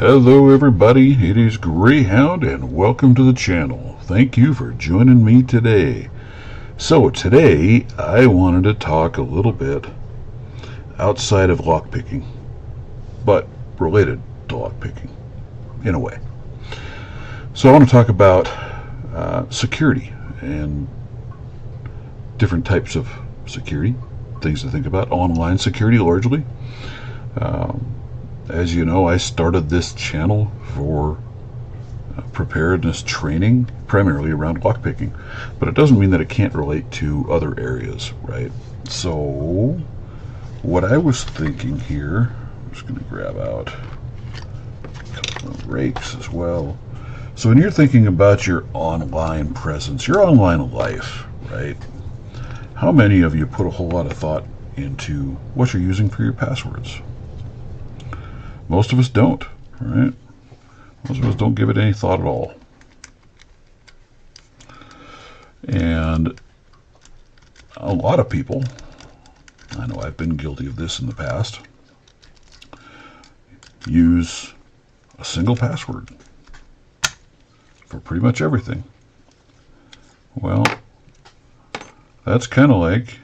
Hello everybody, it is Greyhound and welcome to the channel. Thank you for joining me today. So today I wanted to talk a little bit outside of lockpicking, but related to lockpicking in a way. So I want to talk about security and different types of security, things to think about, online security largely. As you know, I started this channel for preparedness training, primarily around lockpicking, but it doesn't mean that it can't relate to other areas, right? So, what I was thinking here, I'm just going to grab out a couple of rakes as well. So, when you're thinking about your online presence, your online life, right? How many of you put a whole lot of thought into what you're using for your passwords? Most of us don't, right? Most of us don't give it any thought at all. And a lot of people, I know I've been guilty of this in the past, use a single password for pretty much everything. Well, that's kind of like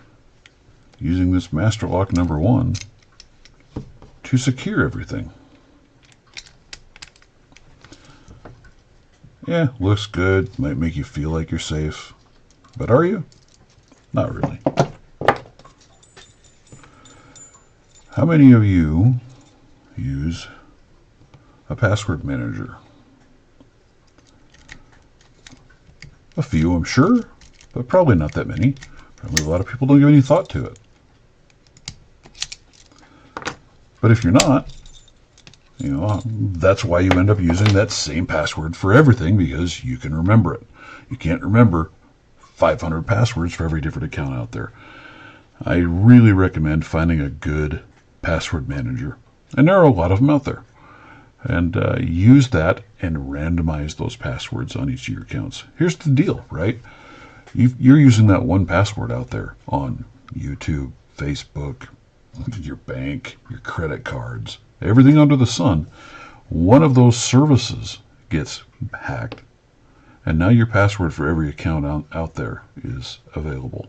using this Master Lock number 1 to secure everything. Yeah, looks good, might make you feel like you're safe, but are you? Not really. How many of you use a password manager? A few, I'm sure, but probably not that many. Probably a lot of people don't give any thought to it. But if you're not, you know, that's why you end up using that same password for everything, because you can remember it. You can't remember 500 passwords for every different account out there. I really recommend finding a good password manager, and there are a lot of them out there. And use that and randomize those passwords on each of your accounts. Here's the deal, right? You're using that one password out there on YouTube, Facebook, your bank, your credit cards, everything under the sun. One of those services gets hacked, and now your password for every account out there is available.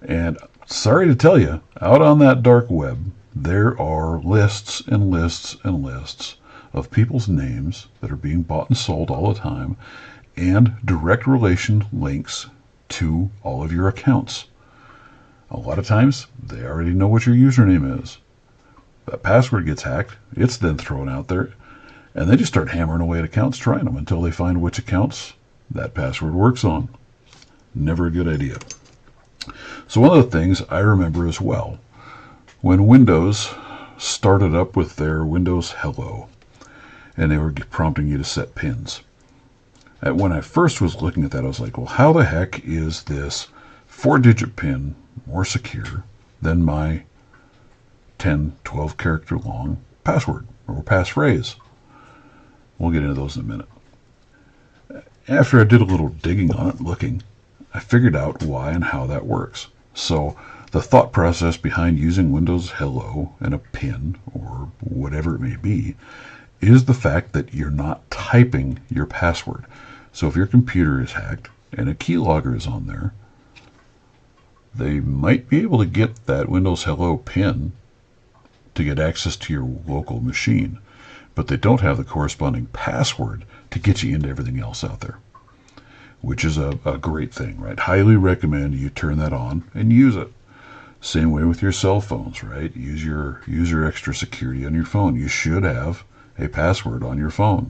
And sorry to tell you, out on that dark web, there are lists and lists and lists of people's names that are being bought and sold all the time, and direct relation links to all of your accounts. A lot of times, they already know what your username is. That password gets hacked, it's then thrown out there, and they just start hammering away at accounts, trying them until they find which accounts that password works on. Never a good idea. So one of the things I remember as well, when Windows started up with their Windows Hello, and they were prompting you to set pins. When I first was looking at that, I was like, well, how the heck is this 4-digit pin more secure than my 10, 12 character long password or passphrase? We'll get into those in a minute. After I did a little digging on it, looking, I figured out why and how that works. So the thought process behind using Windows Hello and a pin or whatever it may be is the fact that you're not typing your password. So if your computer is hacked and a keylogger is on there, they might be able to get that Windows Hello pin to get access to your local machine, but they don't have the corresponding password to get you into everything else out there, which is a great thing, right? Highly recommend you turn that on and use it. Same way with your cell phones, right? Use your extra security on your phone. You should have a password on your phone,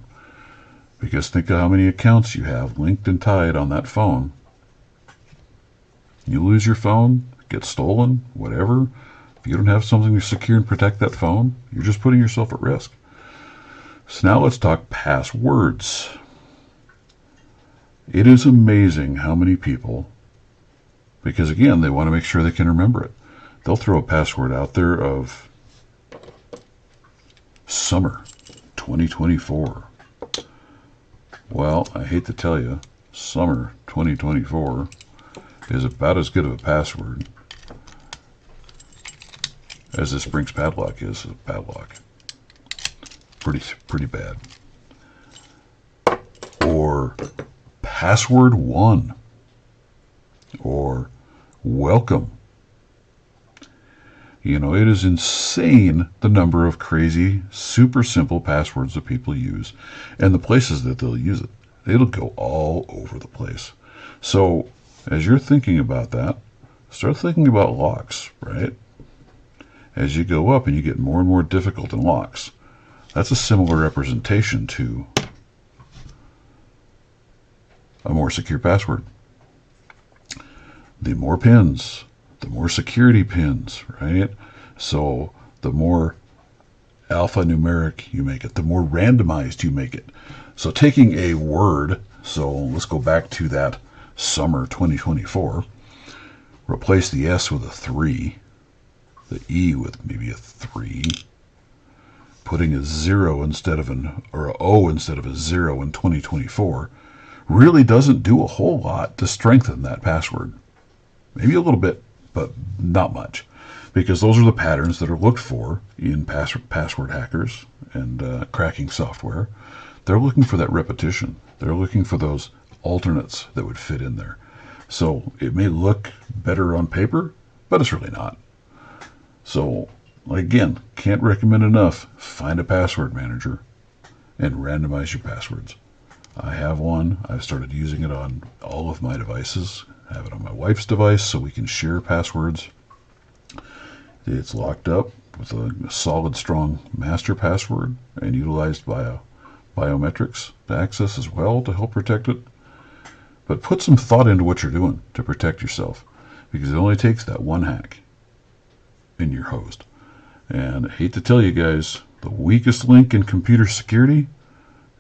because think of how many accounts you have linked and tied on that phone. You lose your phone, get stolen, whatever. If you don't have something to secure and protect that phone, you're just putting yourself at risk. So now let's talk passwords. It is amazing how many people, because again, they want to make sure they can remember it, they'll throw a password out there of summer 2024. Well, I hate to tell you, summer 2024 is about as good of a password as this Brinks padlock is a padlock. pretty bad. Or password 1, or welcome. You know, it is insane the number of crazy, super simple passwords that people use and the places that they'll use it. It'll go all over the place. So as you're thinking about that, start thinking about locks, right? As you go up and you get more and more difficult in locks, that's a similar representation to a more secure password. The more pins, the more security pins, right? So the more alphanumeric you make it, the more randomized you make it. So taking a word, so let's go back to that summer 2024, replace the S with a 3, the E with maybe a 3, putting a 0 instead of or a O instead of a 0 in 2024 really doesn't do a whole lot to strengthen that password. Maybe a little bit, but not much, because those are the patterns that are looked for in password hackers and cracking software. They're looking for that repetition. They're looking for those alternates that would fit in there. So it may look better on paper, but it's really not. So again, can't recommend enough. Find a password manager and randomize your passwords. I have one. I've started using it on all of my devices. I have it on my wife's device so we can share passwords. It's locked up with a solid, strong master password and utilized by biometrics to access as well to help protect it. But put some thought into what you're doing to protect yourself, because it only takes that one hack in your host. And I hate to tell you guys, the weakest link in computer security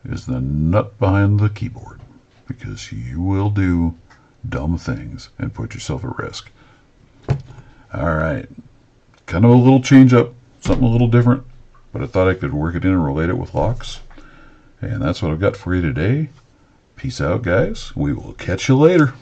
is the nut behind the keyboard, because you will do dumb things and put yourself at risk. All right, kind of a little change up, something a little different, but I thought I could work it in and relate it with locks. And that's what I've got for you today. Peace out, guys. We will catch you later.